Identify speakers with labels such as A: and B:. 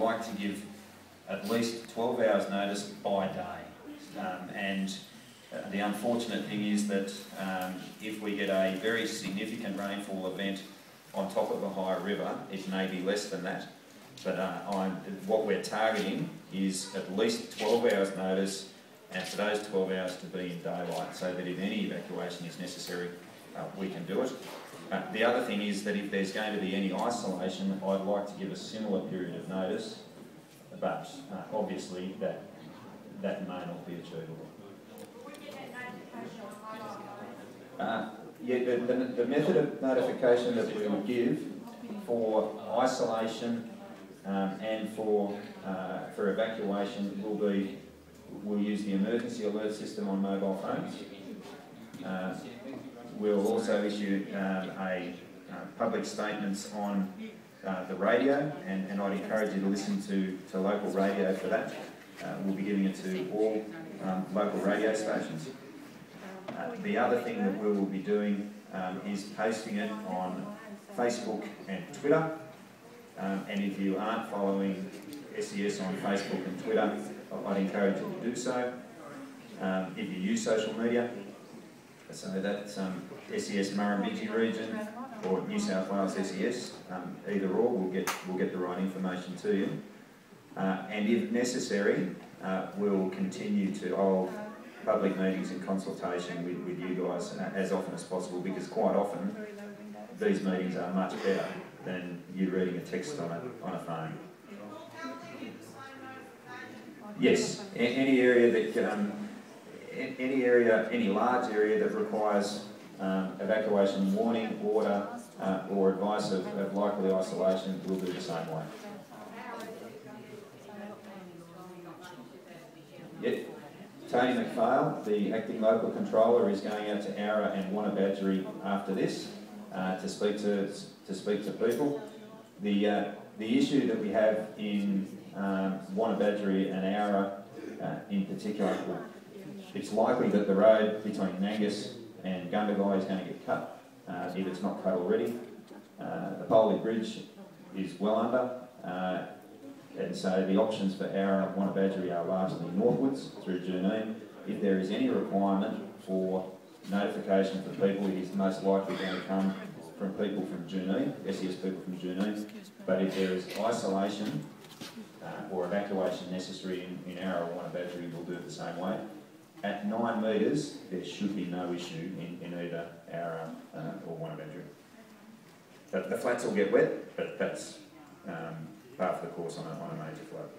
A: like to give at least 12 hours notice by day. The unfortunate thing is that if we get a very significant rainfall event on top of a high river, it may be less than that. But what we're targeting is at least 12 hours notice, and for those 12 hours to be in daylight, so that if any evacuation is necessary, we can do it. The other thing is that if there's going to be any isolation, I'd like to give a similar period of notice, but obviously that may not be achievable. The method of notification that we will give for isolation and for evacuation will be, we'll use the emergency alert system on mobile phones. We'll also issue public statements on the radio, and I'd encourage you to listen to local radio for that. We'll be giving it to all local radio stations. The other thing that we will be doing is posting it on Facebook and Twitter. And if you aren't following SES on Facebook and Twitter, I'd encourage you to do so. If you use social media, so that's SES Murrumbidgee region or New South Wales SES, either or, we'll get the right information to you. And if necessary, we'll continue to hold public meetings in consultation with you guys as often as possible, because quite often these meetings are much better than you reading a text on a phone. Yes, any area that any large area that requires evacuation warning, order, or advice of likely isolation will do the same way. Yep. Tony McPhail, the acting local controller, is going out to Ara and Murrumbidgee after this to speak to people. The issue that we have in Murrumbidgee and Ara in particular, it's likely that the road between Angus and Gundagai is going to get cut if it's not cut already. The Poley Bridge is well under. And so the options for Ara and Murrumbidgee are largely northwards through Juneen. If there is any requirement for notification for people, it is most likely going to come from people from Juneen, SES people from Juneen. But if there is isolation or evacuation necessary in Ara or Murrumbidgee, we'll do it the same way. At 9 metres, there should be no issue in either Ara or Murrumbidgee. But the flats will get wet, but that's part of the course on a major flood.